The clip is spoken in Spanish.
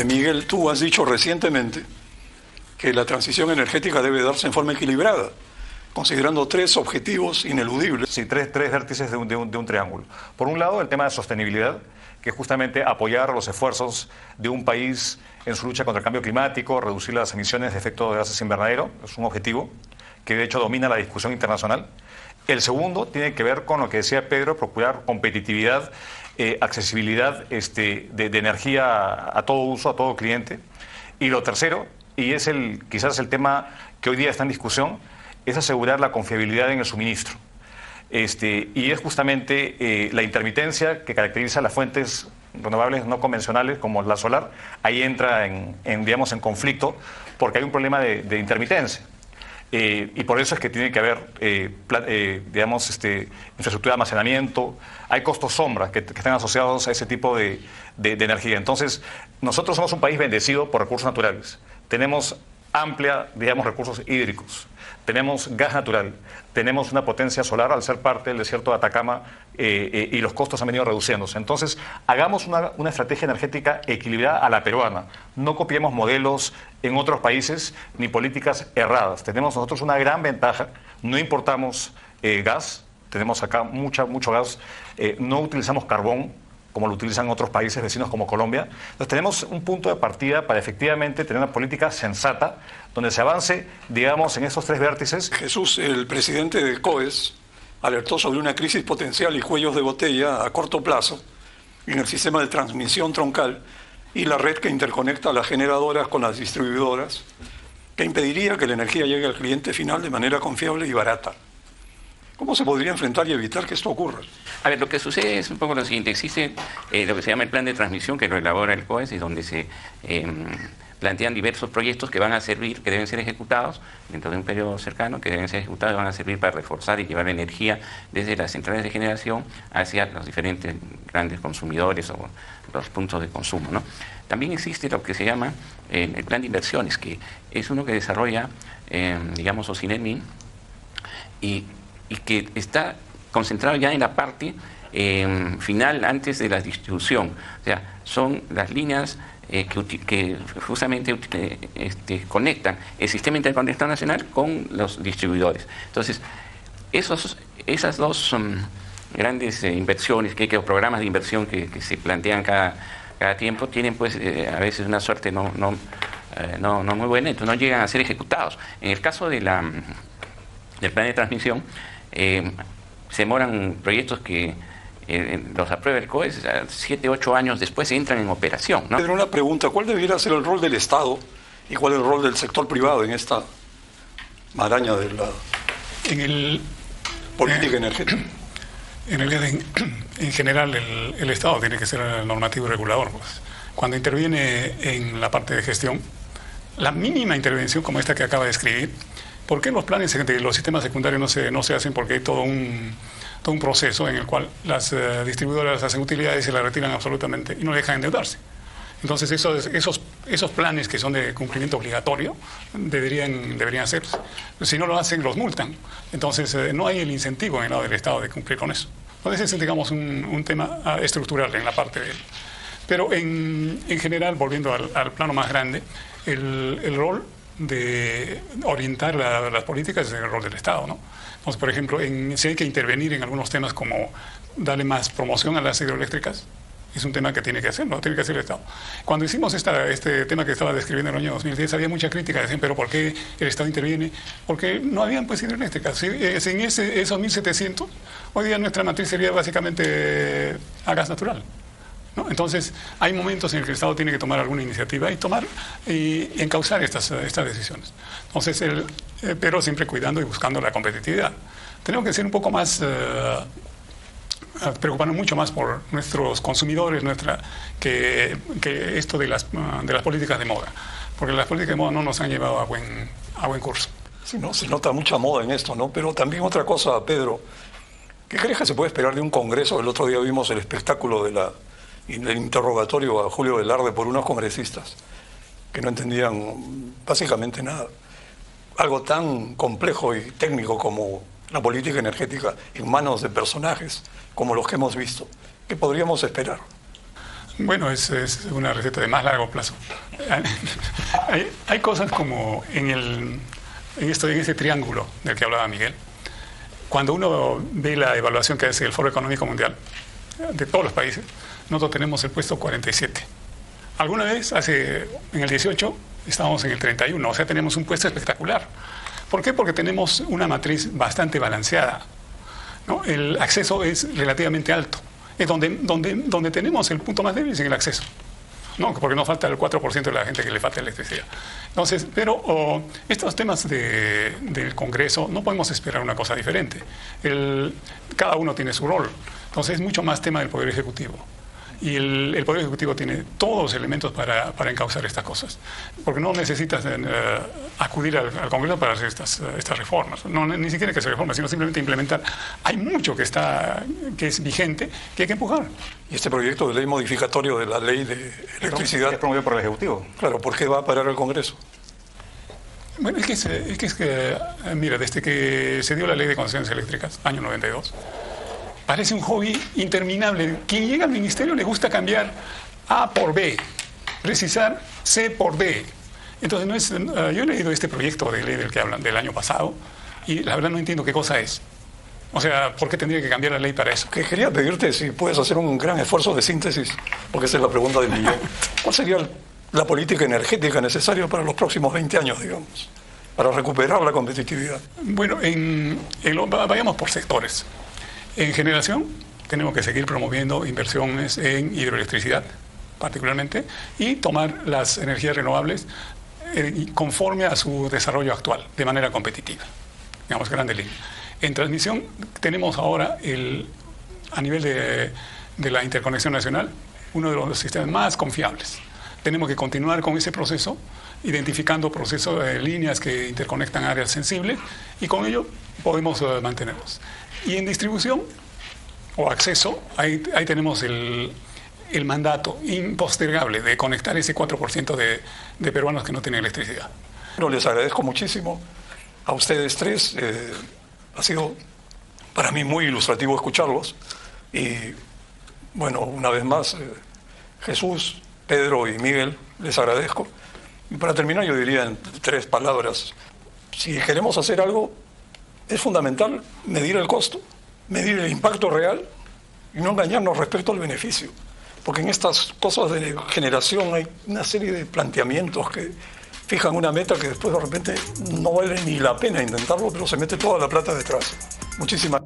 Miguel, tú has dicho recientemente que la transición energética debe darse en forma equilibrada, considerando tres objetivos ineludibles. Sí, tres vértices de un triángulo. Por un lado, el tema de sostenibilidad, que es justamente apoyar los esfuerzos de un país en su lucha contra el cambio climático, reducir las emisiones de efecto de gases invernadero, es un objetivo que de hecho domina la discusión internacional. El segundo tiene que ver con lo que decía Pedro, procurar competitividad, accesibilidad de energía a todo uso, a todo cliente. Y lo tercero, y es quizás el tema que hoy día está en discusión, es asegurar la confiabilidad en el suministro. Y es justamente la intermitencia que caracteriza las fuentes renovables no convencionales como la solar. Ahí entra digamos, en conflicto porque hay un problema de intermitencia. Y por eso es que tiene que haber, digamos, infraestructura de almacenamiento. Hay costos sombra que están asociados a ese tipo de energía. Entonces, nosotros somos un país bendecido por recursos naturales. Tenemos amplia, digamos, recursos hídricos. Tenemos gas natural, tenemos una potencia solar al ser parte del desierto de Atacama y los costos han venido reduciéndose. Entonces, hagamos una estrategia energética equilibrada a la peruana. No copiemos modelos en otros países ni políticas erradas. Tenemos nosotros una gran ventaja, no importamos gas, tenemos acá mucho gas, no utilizamos carbón, como lo utilizan otros países vecinos como Colombia. Entonces tenemos un punto de partida para efectivamente tener una política sensata donde se avance, digamos, en esos tres vértices. Jesús, el presidente del COES, alertó sobre una crisis potencial y cuellos de botella a corto plazo en el sistema de transmisión troncal y la red que interconecta a las generadoras con las distribuidoras, que impediría que la energía llegue al cliente final de manera confiable y barata. ¿Cómo se podría enfrentar y evitar que esto ocurra? A ver, lo que sucede es un poco lo siguiente. Existe lo que se llama el plan de transmisión, que lo elabora el COES, y donde se plantean diversos proyectos que van a servir, que deben ser ejecutados dentro de un periodo cercano, que deben ser ejecutados y van a servir para reforzar y llevar la energía desde las centrales de generación hacia los diferentes grandes consumidores o los puntos de consumo, ¿no? También existe lo que se llama el plan de inversiones, que es uno que desarrolla, digamos, Ocinermin, y que está concentrado ya en la parte final antes de la distribución. O sea, son las líneas que justamente conectan el sistema interconectado nacional con los distribuidores. Entonces, esas dos son grandes inversiones, programas de inversión que se plantean cada tiempo, tienen pues a veces una suerte no muy buena, entonces no llegan a ser ejecutados. En el caso del plan de transmisión, se demoran proyectos que los aprueba el COES, 7, 8 años después entran en operación, ¿no? Pedro, una pregunta, ¿cuál debería ser el rol del Estado y cuál es el rol del sector privado en esta maraña de la política energética? En general, el Estado tiene que ser el normativo y regulador. Pues. Cuando interviene en la parte de gestión, la mínima intervención como esta que acaba de escribir, ¿por qué los planes de los sistemas secundarios no se hacen? Porque hay todo un proceso en el cual las distribuidoras hacen utilidades y las retiran absolutamente y no dejan endeudarse. Entonces esos planes que son de cumplimiento obligatorio deberían hacerse. Si no lo hacen, los multan. Entonces no hay el incentivo en el lado del Estado de cumplir con eso. Entonces es, digamos, un tema estructural en la parte de él. Pero en general, volviendo al plano más grande, el rol de orientar las políticas es el rol del Estado, ¿no? Entonces, por ejemplo, si hay que intervenir en algunos temas como darle más promoción a las hidroeléctricas, es un tema que tiene que hacer, ¿no? Tiene que hacer el Estado. Cuando hicimos este tema que estaba describiendo en el año 2010, había mucha crítica, decían, pero ¿por qué el Estado interviene? Porque no habían pues hidroeléctricas. Sin esos 1.700, hoy día nuestra matriz sería básicamente a gas natural, ¿no? Entonces, hay momentos en el que el Estado tiene que tomar alguna iniciativa y encauzar estas decisiones. Entonces, pero siempre cuidando y buscando la competitividad. Tenemos que ser un poco más, preocuparnos mucho más por nuestros consumidores, que esto de las políticas de moda. Porque las políticas de moda no nos han llevado a buen curso. Sí, no, se nota mucha moda en esto, ¿no? Pero también otra cosa, Pedro, ¿qué crees que se puede esperar de un congreso? El otro día vimos el espectáculo del interrogatorio a Julio Velarde por unos congresistas que no entendían básicamente nada. Algo tan complejo y técnico como la política energética en manos de personajes como los que hemos visto. ¿Qué podríamos esperar? Bueno, es una receta de más largo plazo. Hay cosas como en ese triángulo del que hablaba Miguel. Cuando uno ve la evaluación que hace el Foro Económico Mundial de todos los países, nosotros tenemos el puesto 47. Alguna vez, en el 18, estábamos en el 31, o sea, tenemos un puesto espectacular. ¿Por qué? Porque tenemos una matriz bastante balanceada, ¿no? El acceso es relativamente alto. Es donde tenemos el punto más débil es en el acceso, ¿no? Porque nos falta el 4% de la gente que le falta electricidad. Entonces, pero estos temas del Congreso no podemos esperar una cosa diferente. Cada uno tiene su rol. Entonces es mucho más tema del Poder Ejecutivo. Y el Poder Ejecutivo tiene todos los elementos para encauzar estas cosas. Porque no necesitas acudir al Congreso para hacer estas reformas. No, ni siquiera que se reformen, sino simplemente implementar. Hay mucho que es vigente que hay que empujar. Y este proyecto de ley modificatorio de la ley de electricidad es promovido por el Ejecutivo. Claro, ¿por qué va a parar el Congreso? Bueno, mira, desde que se dio la ley de concesiones eléctricas, año 92, parece un hobby interminable. Quien llega al ministerio le gusta cambiar A por B, precisar C por D. Entonces, yo he leído este proyecto de ley del que hablan del año pasado y la verdad no entiendo qué cosa es. O sea, ¿por qué tendría que cambiar la ley para eso? Que quería pedirte si puedes hacer un gran esfuerzo de síntesis, porque esa es la pregunta del millón. ¿Cuál sería la política energética necesaria para los próximos 20 años, digamos, para recuperar la competitividad? Bueno, vayamos por sectores. En generación, tenemos que seguir promoviendo inversiones en hidroelectricidad, particularmente, y tomar las energías renovables conforme a su desarrollo actual, de manera competitiva. Digamos, grande línea. En transmisión, tenemos ahora, a nivel de la interconexión nacional, uno de los sistemas más confiables. Tenemos que continuar con ese proceso, identificando procesos de líneas que interconectan áreas sensibles, y con ello podemos mantenerlos. Y en distribución o acceso, ahí tenemos el mandato impostergable de conectar ese 4% de peruanos que no tienen electricidad. Bueno, les agradezco muchísimo a ustedes tres. Ha sido para mí muy ilustrativo escucharlos. Y bueno, una vez más, Jesús, Pedro y Miguel, les agradezco. Y para terminar, yo diría en 3 palabras: si queremos hacer algo, es fundamental medir el costo, medir el impacto real y no engañarnos respecto al beneficio. Porque en estas cosas de generación hay una serie de planteamientos que fijan una meta que después de repente no vale ni la pena intentarlo, pero se mete toda la plata detrás. Muchísimas gracias.